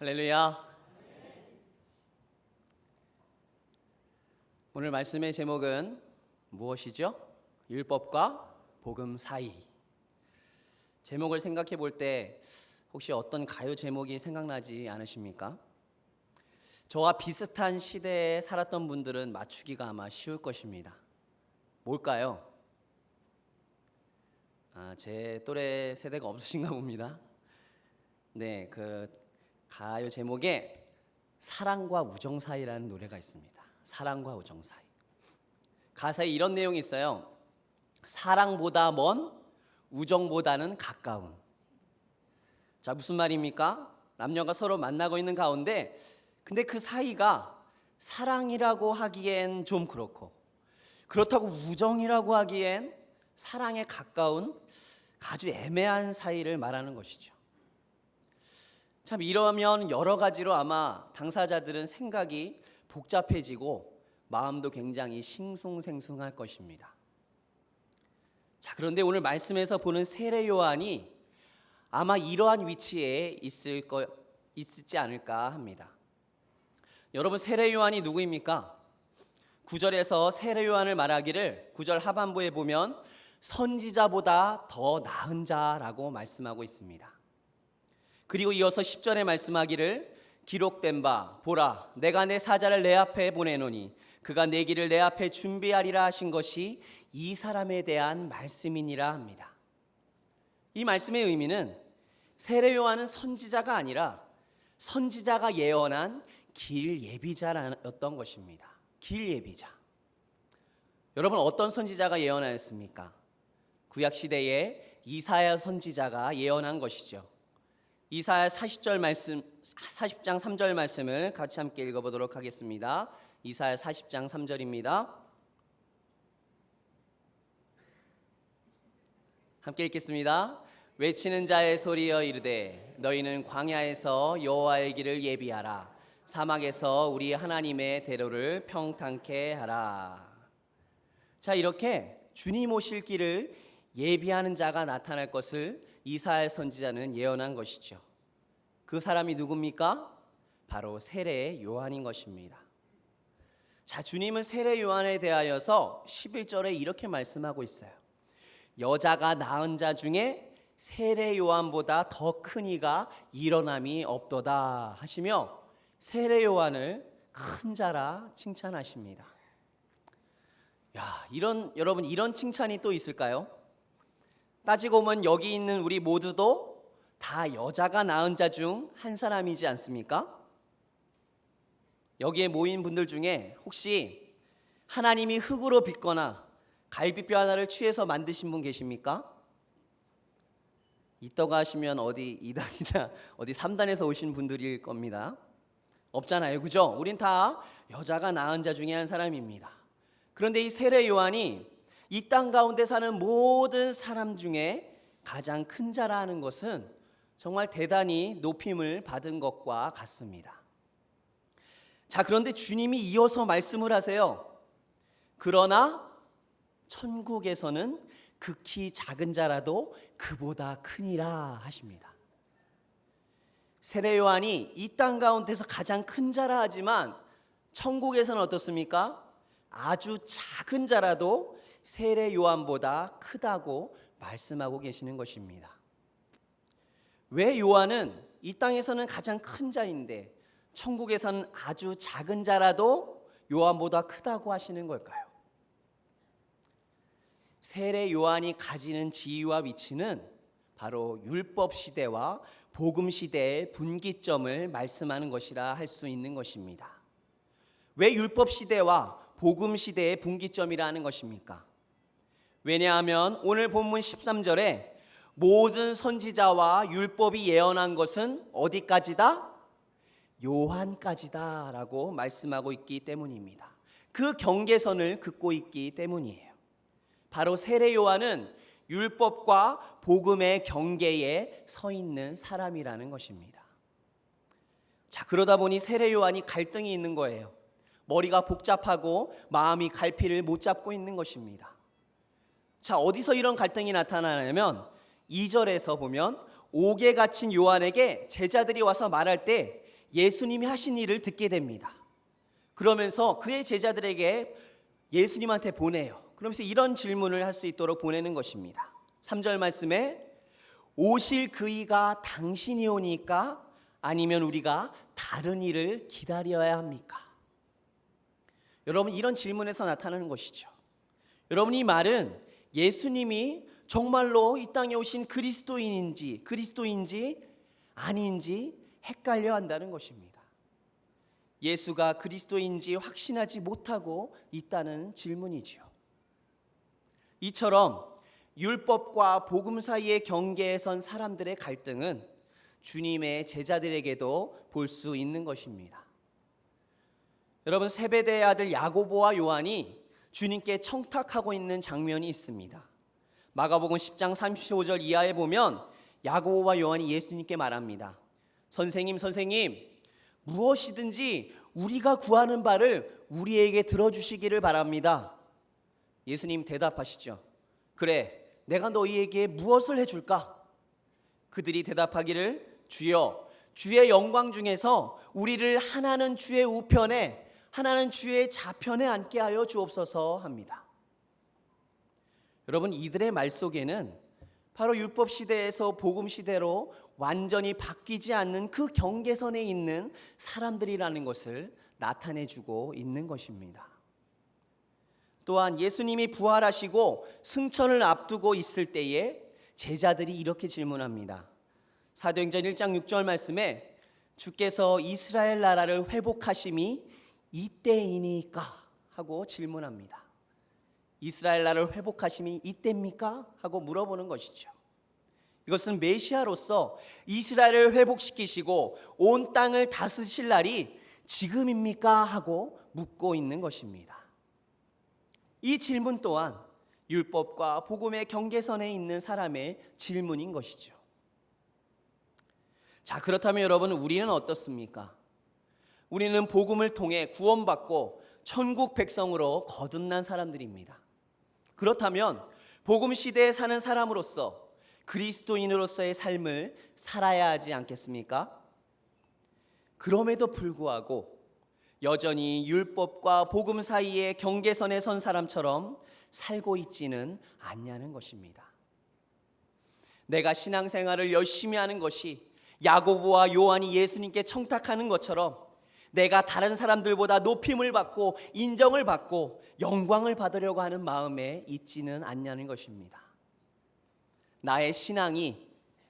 할렐루야. 오늘 말씀의 제목은 무엇이죠? 율법과 복음 사이. 제목을 생각해 볼 때 혹시 어떤 가요 제목이 생각나지 않으십니까? 저와 비슷한 시대에 살았던 분들은 맞추기가 아마 쉬울 것입니다. 뭘까요? 제 또래 세대가 없으신가 봅니다. 네, 그 가요 제목에 사랑과 우정 사이라는 노래가 있습니다. 사랑과 우정 사이. 가사에 이런 내용이 있어요. 사랑보다 먼, 우정보다는 가까운. 자, 무슨 말입니까? 남녀가 서로 만나고 있는 가운데 근데 그 사이가 사랑이라고 하기엔 좀 그렇다고 우정이라고 하기엔 사랑에 가까운 아주 애매한 사이를 말하는 것이죠. 참 이러면 여러 가지로 아마 당사자들은 생각이 복잡해지고 마음도 굉장히 싱숭생숭할 것입니다. 자, 그런데 오늘 말씀에서 보는 세례 요한이 아마 이러한 위치에 있지 않을까 합니다. 여러분, 세례 요한이 누구입니까? 9절에서 세례 요한을 말하기를 9절 하반부에 보면 선지자보다 더 나은 자라고 말씀하고 있습니다. 그리고 이어서 10절에 말씀하기를 기록된 바 보라 내가 내 사자를 내 앞에 보내노니 그가 내 길을 내 앞에 준비하리라 하신 것이 이 사람에 대한 말씀이니라 합니다. 이 말씀의 의미는 세례 요한은 선지자가 아니라 선지자가 예언한 길 예비자였던 것입니다. 길 예비자. 여러분, 어떤 선지자가 예언하였습니까? 구약 시대에 이사야 선지자가 예언한 것이죠. 이사야 40장 3절 말씀을 같이 함께 읽어보도록 하겠습니다. 이사야 40장 3절입니다. 함께 읽겠습니다. 외치는 자의 소리여 이르되 너희는 광야에서 여호와의 길을 예비하라. 사막에서 우리 하나님의 대로를 평탄케 하라. 자, 이렇게 주님 오실 길을 예비하는 자가 나타날 것을 이사야 선지자는 예언한 것이죠. 그 사람이 누굽니까? 바로 세례 요한인 것입니다. 자, 주님은 세례 요한에 대하여서 11절에 이렇게 말씀하고 있어요. 여자가 낳은 자 중에 세례 요한보다 더 큰 이가 일어남이 없도다 하시며 세례 요한을 큰 자라 칭찬하십니다. 여러분, 이런 칭찬이 또 있을까요? 따지고 보면 여기 있는 우리 모두도 다 여자가 낳은 자 중 한 사람이지 않습니까? 여기에 모인 분들 중에 혹시 하나님이 흙으로 빚거나 갈비뼈 하나를 취해서 만드신 분 계십니까? 있다고 하시면 어디 2단이나 어디 3단에서 오신 분들일 겁니다. 없잖아요, 그죠? 우린 다 여자가 낳은 자 중에 한 사람입니다. 그런데 이 세례 요한이 이 땅 가운데 사는 모든 사람 중에 가장 큰 자라는 것은 정말 대단히 높임을 받은 것과 같습니다. 자, 그런데 주님이 이어서 말씀을 하세요. 그러나 천국에서는 극히 작은 자라도 그보다 크니라 하십니다. 세례 요한이 이 땅 가운데서 가장 큰 자라 하지만 천국에서는 어떻습니까? 아주 작은 자라도 세례 요한보다 크다고 말씀하고 계시는 것입니다. 왜 요한은 이 땅에서는 가장 큰 자인데 천국에서는 아주 작은 자라도 요한보다 크다고 하시는 걸까요? 세례 요한이 가지는 지위와 위치는 바로 율법 시대와 복음 시대의 분기점을 말씀하는 것이라 할 수 있는 것입니다. 왜 율법 시대와 복음 시대의 분기점이라는 것입니까? 왜냐하면 오늘 본문 13절에 모든 선지자와 율법이 예언한 것은 어디까지다? 요한까지다 라고 말씀하고 있기 때문입니다. 그 경계선을 긋고 있기 때문이에요. 바로 세례 요한은 율법과 복음의 경계에 서 있는 사람이라는 것입니다. 자, 그러다 보니 세례 요한이 갈등이 있는 거예요. 머리가 복잡하고 마음이 갈피를 못 잡고 있는 것입니다. 자, 어디서 이런 갈등이 나타나냐면 2절에서 보면 옥에 갇힌 요한에게 제자들이 와서 말할 때 예수님이 하신 일을 듣게 됩니다. 그러면서 그의 제자들에게 예수님한테 보내요. 그러면서 이런 질문을 할 수 있도록 보내는 것입니다. 3절 말씀에 오실 그이가 당신이 오니까 아니면 우리가 다른 일을 기다려야 합니까? 여러분, 이런 질문에서 나타나는 것이죠. 여러분, 이 말은 예수님이 정말로 이 땅에 오신 그리스도인인지 아닌지 헷갈려 한다는 것입니다. 예수가 그리스도인지 확신하지 못하고 있다는 질문이지요. 이처럼 율법과 복음 사이의 경계에 선 사람들의 갈등은 주님의 제자들에게도 볼 수 있는 것입니다. 여러분, 세베대의 아들 야고보와 요한이 주님께 청탁하고 있는 장면이 있습니다. 마가복음 10장 35절 이하에 보면 야고보와 요한이 예수님께 말합니다. 선생님, 무엇이든지 우리가 구하는 바를 우리에게 들어주시기를 바랍니다. 예수님 대답하시죠. 그래, 내가 너희에게 무엇을 해줄까? 그들이 대답하기를 주여, 주의 영광 중에서 우리를 하나는 주의 우편에 하나는 주의 좌편에 앉게 하여 주옵소서 합니다. 여러분, 이들의 말 속에는 바로 율법 시대에서 복음 시대로 완전히 바뀌지 않는 그 경계선에 있는 사람들이라는 것을 나타내주고 있는 것입니다. 또한 예수님이 부활하시고 승천을 앞두고 있을 때에 제자들이 이렇게 질문합니다. 사도행전 1장 6절 말씀에 주께서 이스라엘 나라를 회복하심이 이때이니까 하고 질문합니다. 이스라엘 나라를 회복하심이 이때입니까? 하고 물어보는 것이죠. 이것은 메시아로서 이스라엘을 회복시키시고 온 땅을 다스리실 날이 지금입니까? 하고 묻고 있는 것입니다. 이 질문 또한 율법과 복음의 경계선에 있는 사람의 질문인 것이죠. 자, 그렇다면 여러분, 우리는 어떻습니까? 우리는 복음을 통해 구원받고 천국 백성으로 거듭난 사람들입니다. 그렇다면 복음 시대에 사는 사람으로서 그리스도인으로서의 삶을 살아야 하지 않겠습니까? 그럼에도 불구하고 여전히 율법과 복음 사이의 경계선에 선 사람처럼 살고 있지는 않냐는 것입니다. 내가 신앙생활을 열심히 하는 것이 야고보와 요한이 예수님께 청탁하는 것처럼 내가 다른 사람들보다 높임을 받고 인정을 받고 영광을 받으려고 하는 마음에 있지는 않냐는 것입니다. 나의 신앙이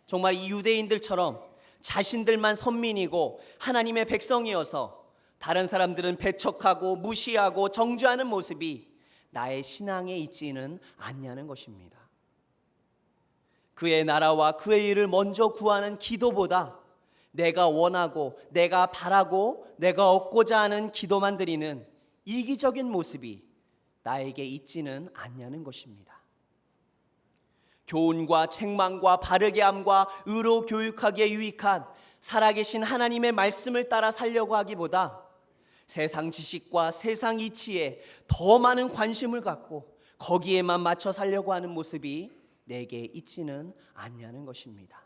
정말 이 유대인들처럼 자신들만 선민이고 하나님의 백성이어서 다른 사람들은 배척하고 무시하고 정죄하는 모습이 나의 신앙에 있지는 않냐는 것입니다. 그의 나라와 그의 일을 먼저 구하는 기도보다 내가 원하고 내가 바라고 내가 얻고자 하는 기도만 드리는 이기적인 모습이 나에게 있지는 않냐는 것입니다. 교훈과 책망과 바르게 함과 의로 교육하기에 유익한 살아계신 하나님의 말씀을 따라 살려고 하기보다 세상 지식과 세상 이치에 더 많은 관심을 갖고 거기에만 맞춰 살려고 하는 모습이 내게 있지는 않냐는 것입니다.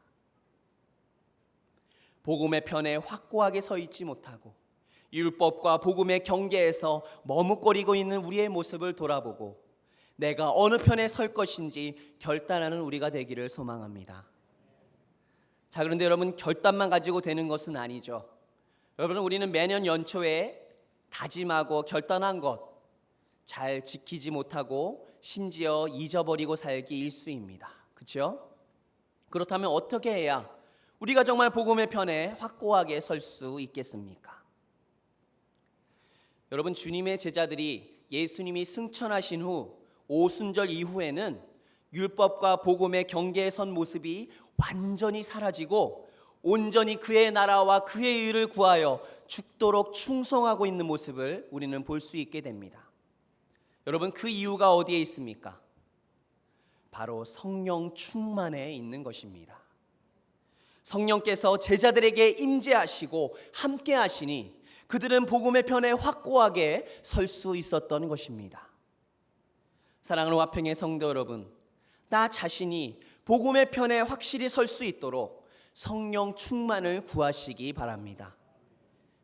복음의 편에 확고하게 서 있지 못하고 율법과 복음의 경계에서 머뭇거리고 있는 우리의 모습을 돌아보고 내가 어느 편에 설 것인지 결단하는 우리가 되기를 소망합니다. 자, 그런데 여러분, 결단만 가지고 되는 것은 아니죠. 여러분, 우리는 매년 연초에 다짐하고 결단한 것 잘 지키지 못하고 심지어 잊어버리고 살기 일쑤입니다. 그렇죠? 그렇다면 어떻게 해야 우리가 정말 복음의 편에 확고하게 설 수 있겠습니까? 여러분, 주님의 제자들이 예수님이 승천하신 후 오순절 이후에는 율법과 복음의 경계에 선 모습이 완전히 사라지고 온전히 그의 나라와 그의 의를 구하여 죽도록 충성하고 있는 모습을 우리는 볼 수 있게 됩니다. 여러분, 그 이유가 어디에 있습니까? 바로 성령 충만에 있는 것입니다. 성령께서 제자들에게 임재하시고 함께 하시니 그들은 복음의 편에 확고하게 설 수 있었던 것입니다. 사랑하는 화평의 성도 여러분, 나 자신이 복음의 편에 확실히 설 수 있도록 성령 충만을 구하시기 바랍니다.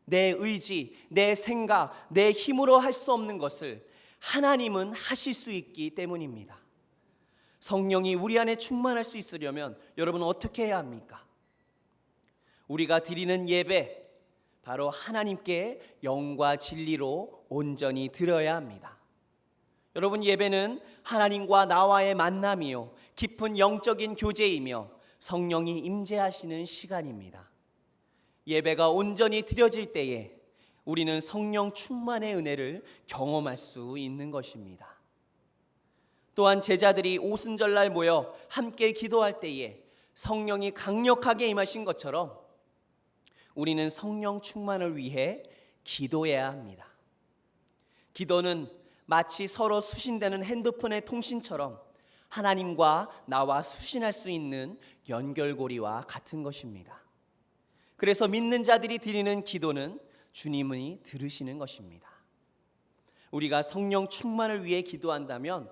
내 의지, 내 생각, 내 힘으로 할 수 없는 것을 하나님은 하실 수 있기 때문입니다. 성령이 우리 안에 충만할 수 있으려면 여러분 어떻게 해야 합니까? 우리가 드리는 예배, 바로 하나님께 영과 진리로 온전히 드려야 합니다. 여러분, 예배는 하나님과 나와의 만남이요 깊은 영적인 교제이며 성령이 임재하시는 시간입니다. 예배가 온전히 드려질 때에 우리는 성령 충만의 은혜를 경험할 수 있는 것입니다. 또한 제자들이 오순절날 모여 함께 기도할 때에 성령이 강력하게 임하신 것처럼 우리는 성령 충만을 위해 기도해야 합니다. 기도는 마치 서로 수신되는 핸드폰의 통신처럼 하나님과 나와 수신할 수 있는 연결고리와 같은 것입니다. 그래서 믿는 자들이 드리는 기도는 주님이 들으시는 것입니다. 우리가 성령 충만을 위해 기도한다면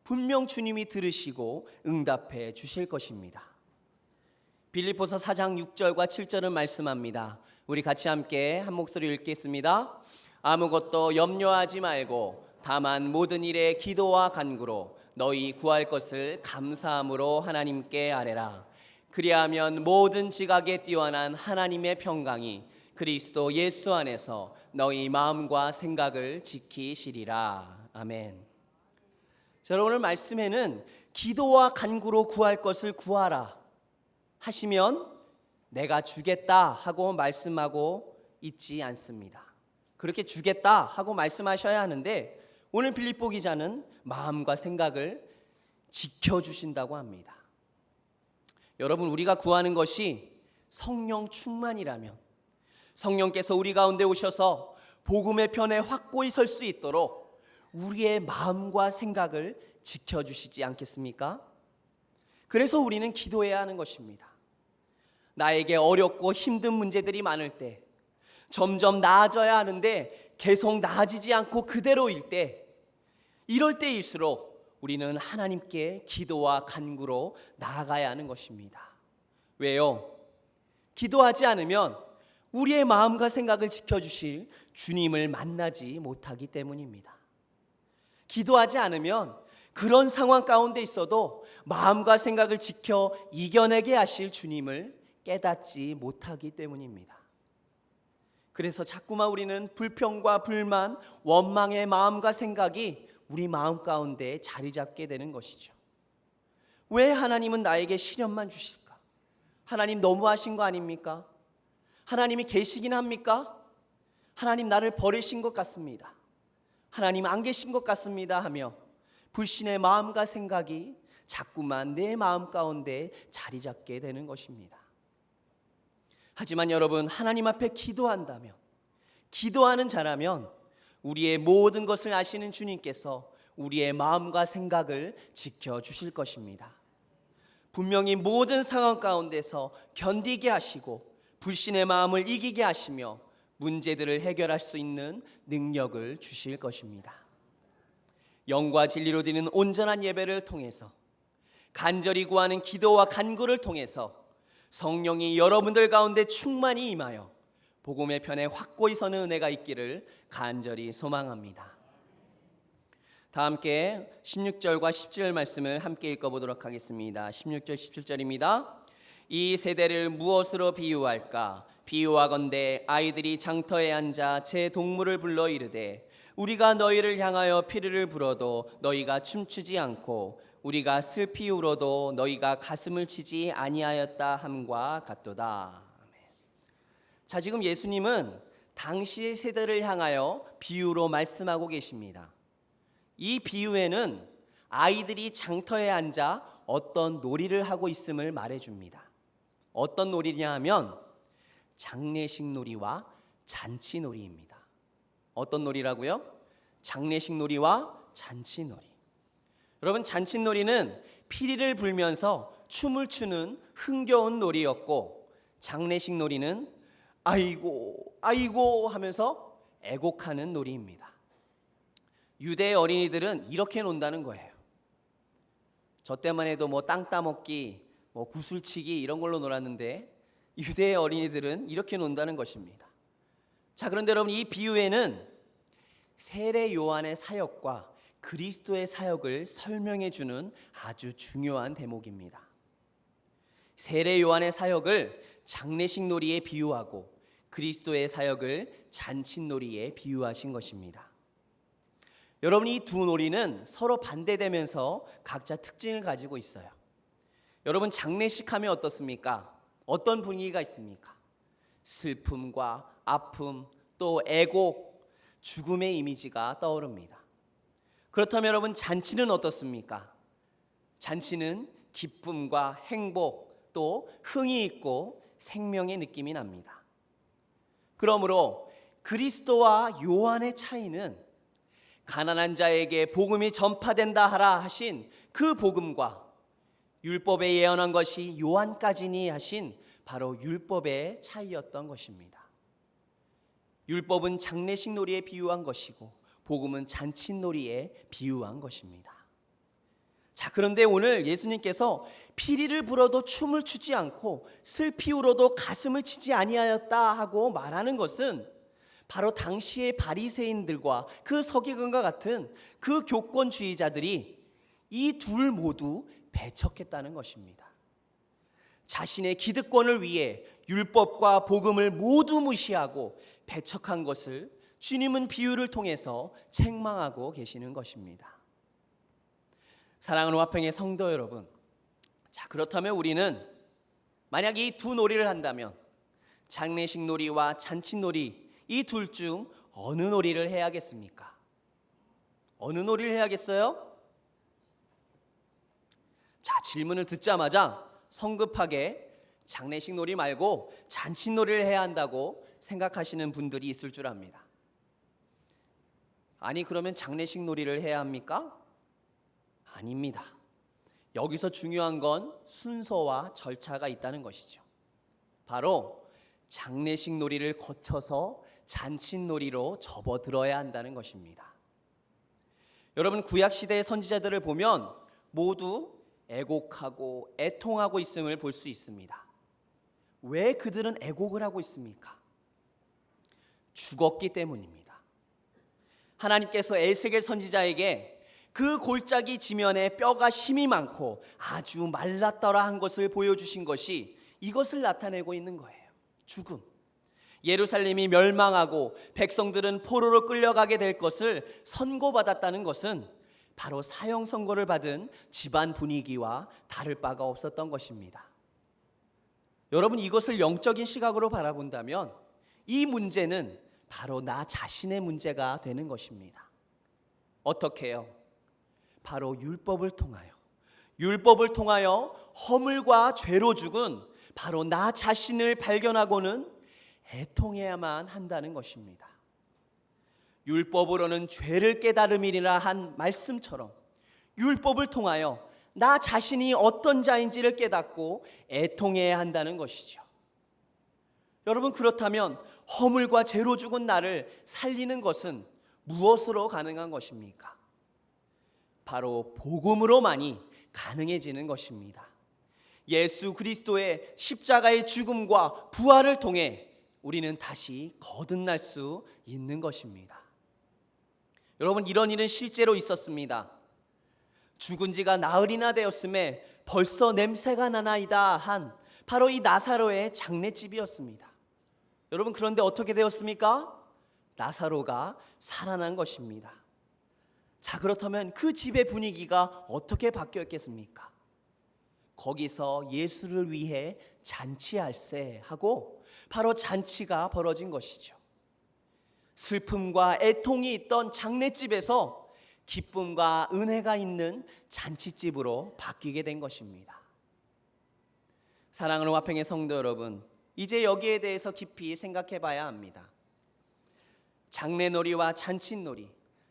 분명 주님이 들으시고 응답해 주실 것입니다. 빌립보서 4장 6절과 7절은 말씀합니다. 우리 같이 함께 한 목소리 읽겠습니다. 아무것도 염려하지 말고 다만 모든 일에 기도와 간구로 너희 구할 것을 감사함으로 하나님께 아뢰라. 그리하면 모든 지각에 뛰어난 하나님의 평강이 그리스도 예수 안에서 너희 마음과 생각을 지키시리라. 아멘. 자, 오늘 말씀에는 기도와 간구로 구할 것을 구하라 하시면 내가 주겠다 하고 말씀하고 있지 않습니다. 그렇게 주겠다 하고 말씀하셔야 하는데 오늘 빌립보 기자는 마음과 생각을 지켜주신다고 합니다. 여러분, 우리가 구하는 것이 성령 충만이라면 성령께서 우리 가운데 오셔서 복음의 편에 확고히 설 수 있도록 우리의 마음과 생각을 지켜주시지 않겠습니까? 그래서 우리는 기도해야 하는 것입니다. 나에게 어렵고 힘든 문제들이 많을 때, 점점 나아져야 하는데 계속 나아지지 않고 그대로일 때, 이럴 때일수록 우리는 하나님께 기도와 간구로 나아가야 하는 것입니다. 왜요? 기도하지 않으면 우리의 마음과 생각을 지켜주실 주님을 만나지 못하기 때문입니다. 기도하지 않으면 그런 상황 가운데 있어도 마음과 생각을 지켜 이겨내게 하실 주님을 깨닫지 못하기 때문입니다. 그래서 자꾸만 우리는 불평과 불만, 원망의 마음과 생각이 우리 마음 가운데 자리 잡게 되는 것이죠. 왜 하나님은 나에게 시련만 주실까? 하나님 너무하신 거 아닙니까? 하나님이 계시긴 합니까? 하나님 나를 버리신 것 같습니다. 하나님 안 계신 것 같습니다 하며 불신의 마음과 생각이 자꾸만 내 마음 가운데 자리 잡게 되는 것입니다. 하지만 여러분, 하나님 앞에 기도한다면, 기도하는 자라면 우리의 모든 것을 아시는 주님께서 우리의 마음과 생각을 지켜주실 것입니다. 분명히 모든 상황 가운데서 견디게 하시고 불신의 마음을 이기게 하시며 문제들을 해결할 수 있는 능력을 주실 것입니다. 영과 진리로 드리는 온전한 예배를 통해서, 간절히 구하는 기도와 간구를 통해서 성령이 여러분들 가운데 충만히 임하여 복음의 편에 확고히 서는 은혜가 있기를 간절히 소망합니다. 다 함께 16절과 17절 말씀을 함께 읽어보도록 하겠습니다. 16절 17절입니다. 이 세대를 무엇으로 비유할까? 비유하건대 아이들이 장터에 앉아 제 동물을 불러 이르되 우리가 너희를 향하여 피리를 불어도 너희가 춤추지 않고 우리가 슬피 울어도 너희가 가슴을 치지 아니하였다 함과 같도다. 자, 지금 예수님은 당시의 세대를 향하여 비유로 말씀하고 계십니다. 이 비유에는 아이들이 장터에 앉아 어떤 놀이를 하고 있음을 말해줍니다. 어떤 놀이냐 하면 장례식 놀이와 잔치 놀이입니다. 어떤 놀이라고요? 장례식 놀이와 잔치 놀이. 여러분, 잔치 놀이는 피리를 불면서 춤을 추는 흥겨운 놀이였고, 장례식 놀이는 아이고 아이고 하면서 애곡하는 놀이입니다. 유대의 어린이들은 이렇게 논다는 거예요. 저 때만 해도 땅 따먹기, 구슬치기 이런 걸로 놀았는데 유대의 어린이들은 이렇게 논다는 것입니다. 자, 그런데 여러분, 이 비유에는 세례 요한의 사역과 그리스도의 사역을 설명해 주는 아주 중요한 대목입니다. 세례 요한의 사역을 장례식 놀이에 비유하고 그리스도의 사역을 잔칫놀이에 비유하신 것입니다. 여러분, 이 두 놀이는 서로 반대되면서 각자 특징을 가지고 있어요. 여러분, 장례식 하면 어떻습니까? 어떤 분위기가 있습니까? 슬픔과 아픔, 또 애곡, 죽음의 이미지가 떠오릅니다. 그렇다면 여러분, 잔치는 어떻습니까? 잔치는 기쁨과 행복, 또 흥이 있고 생명의 느낌이 납니다. 그러므로 그리스도와 요한의 차이는 가난한 자에게 복음이 전파된다 하라 하신 그 복음과 율법에 예언한 것이 요한까지니 하신 바로 율법의 차이였던 것입니다. 율법은 장례식 놀이에 비유한 것이고 복음은 잔칫놀이에 비유한 것입니다. 자, 그런데 오늘 예수님께서 피리를 불어도 춤을 추지 않고 슬피 울어도 가슴을 치지 아니하였다 하고 말하는 것은 바로 당시의 바리새인들과 그 서기관과 같은 그 교권주의자들이 이 둘 모두 배척했다는 것입니다. 자신의 기득권을 위해 율법과 복음을 모두 무시하고 배척한 것을 주님은 비유를 통해서 책망하고 계시는 것입니다. 사랑하는 화평의 성도 여러분, 자, 그렇다면 우리는 만약 이 두 놀이를 한다면 장례식 놀이와 잔칫놀이 이 둘 중 어느 놀이를 해야겠습니까? 어느 놀이를 해야겠어요? 자, 질문을 듣자마자 성급하게 장례식 놀이 말고 잔칫놀이를 해야 한다고 생각하시는 분들이 있을 줄 압니다. 아니, 그러면 장례식 놀이를 해야 합니까? 아닙니다. 여기서 중요한 건 순서와 절차가 있다는 것이죠. 바로 장례식 놀이를 거쳐서 잔칫놀이로 접어들어야 한다는 것입니다. 여러분, 구약시대의 선지자들을 보면 모두 애곡하고 애통하고 있음을 볼 수 있습니다. 왜 그들은 애곡을 하고 있습니까? 죽었기 때문입니다. 하나님께서 에스겔 선지자에게 그 골짜기 지면에 뼈가 심이 많고 아주 말랐더라 한 것을 보여주신 것이 이것을 나타내고 있는 거예요. 죽음. 예루살렘이 멸망하고 백성들은 포로로 끌려가게 될 것을 선고받았다는 것은 바로 사형 선고를 받은 집안 분위기와 다를 바가 없었던 것입니다. 여러분, 이것을 영적인 시각으로 바라본다면 이 문제는 바로 나 자신의 문제가 되는 것입니다. 어떻게 해요? 바로 율법을 통하여 허물과 죄로 죽은 바로 나 자신을 발견하고는 애통해야만 한다는 것입니다. 율법으로는 죄를 깨달음이라 한 말씀처럼 율법을 통하여 나 자신이 어떤 자인지를 깨닫고 애통해야 한다는 것이죠. 여러분, 그렇다면 허물과 죄로 죽은 나를 살리는 것은 무엇으로 가능한 것입니까? 바로 복음으로만이 가능해지는 것입니다. 예수 그리스도의 십자가의 죽음과 부활을 통해 우리는 다시 거듭날 수 있는 것입니다. 여러분, 이런 일은 실제로 있었습니다. 죽은 지가 나흘이나 되었음에 벌써 냄새가 나나이다 한 바로 이 나사로의 장례집이었습니다. 여러분, 그런데 어떻게 되었습니까? 나사로가 살아난 것입니다. 자, 그렇다면 그 집의 분위기가 어떻게 바뀌었겠습니까? 거기서 예수를 위해 잔치할세 하고 바로 잔치가 벌어진 것이죠. 슬픔과 애통이 있던 장례집에서 기쁨과 은혜가 있는 잔치집으로 바뀌게 된 것입니다. 사랑하는 화평의 성도 여러분, 이제 여기에 대해서 깊이 생각해 봐야 합니다. 장례놀이와 잔칫놀이,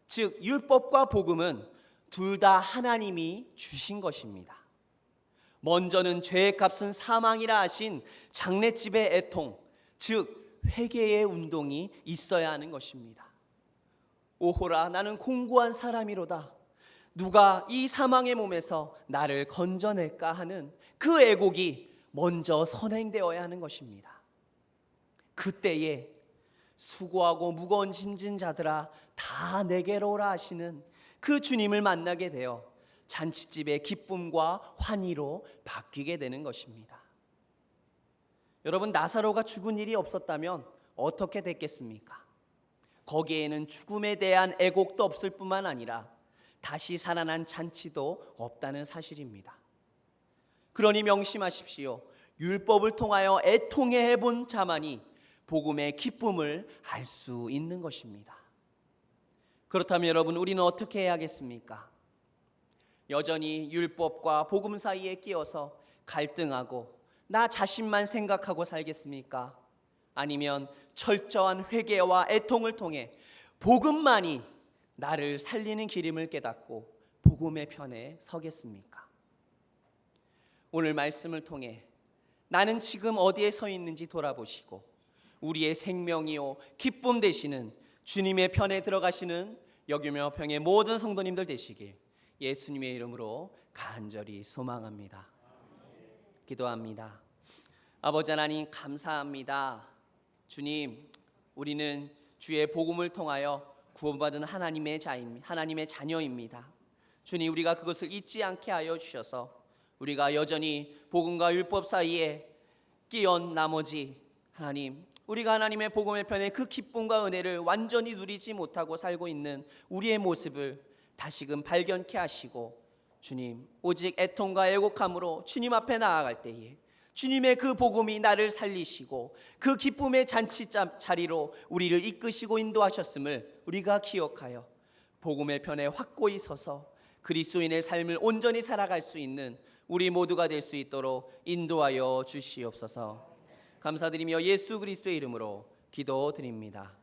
즉 율법과 복음은 둘 다 하나님이 주신 것입니다. 먼저는 죄의 값은 사망이라 하신 장례집의 애통, 즉 회개의 운동이 있어야 하는 것입니다. 오호라, 나는 공고한 사람이로다. 누가 이 사망의 몸에서 나를 건져낼까 하는 그 애곡이 먼저 선행되어야 하는 것입니다. 그때에 수고하고 무거운 짐진 자들아 다 내게로 오라 하시는 그 주님을 만나게 되어 잔치집의 기쁨과 환희로 바뀌게 되는 것입니다. 여러분, 나사로가 죽은 일이 없었다면 어떻게 됐겠습니까? 거기에는 죽음에 대한 애곡도 없을 뿐만 아니라 다시 살아난 잔치도 없다는 사실입니다. 그러니 명심하십시오. 율법을 통하여 애통해 본 자만이 복음의 기쁨을 알 수 있는 것입니다. 그렇다면 여러분, 우리는 어떻게 해야겠습니까? 여전히 율법과 복음 사이에 끼어서 갈등하고 나 자신만 생각하고 살겠습니까? 아니면 철저한 회개와 애통을 통해 복음만이 나를 살리는 길임을 깨닫고 복음의 편에 서겠습니까? 오늘 말씀을 통해 나는 지금 어디에 서 있는지 돌아보시고 우리의 생명이요 기쁨 되시는 주님의 편에 들어가시는 여교명합평의 모든 성도님들 되시길 예수님의 이름으로 간절히 소망합니다. 기도합니다. 아버지 하나님, 감사합니다. 주님, 우리는 주의 복음을 통하여 구원받은 하나님의 자녀입니다. 주님, 우리가 그것을 잊지 않게 하여 주셔서 우리가 여전히 복음과 율법 사이에 끼언 나머지 하나님, 우리가 하나님의 복음의 편에 그 기쁨과 은혜를 완전히 누리지 못하고 살고 있는 우리의 모습을 다시금 발견케 하시고 주님, 오직 애통과 애곡함으로 주님 앞에 나아갈 때에 주님의 그 복음이 나를 살리시고 그 기쁨의 잔치 자리로 우리를 이끄시고 인도하셨음을 우리가 기억하여 복음의 편에 확고히 서서 그리스도인의 삶을 온전히 살아갈 수 있는 우리 모두가 될 수 있도록 인도하여 주시옵소서. 감사드리며 예수 그리스도의 이름으로 기도드립니다.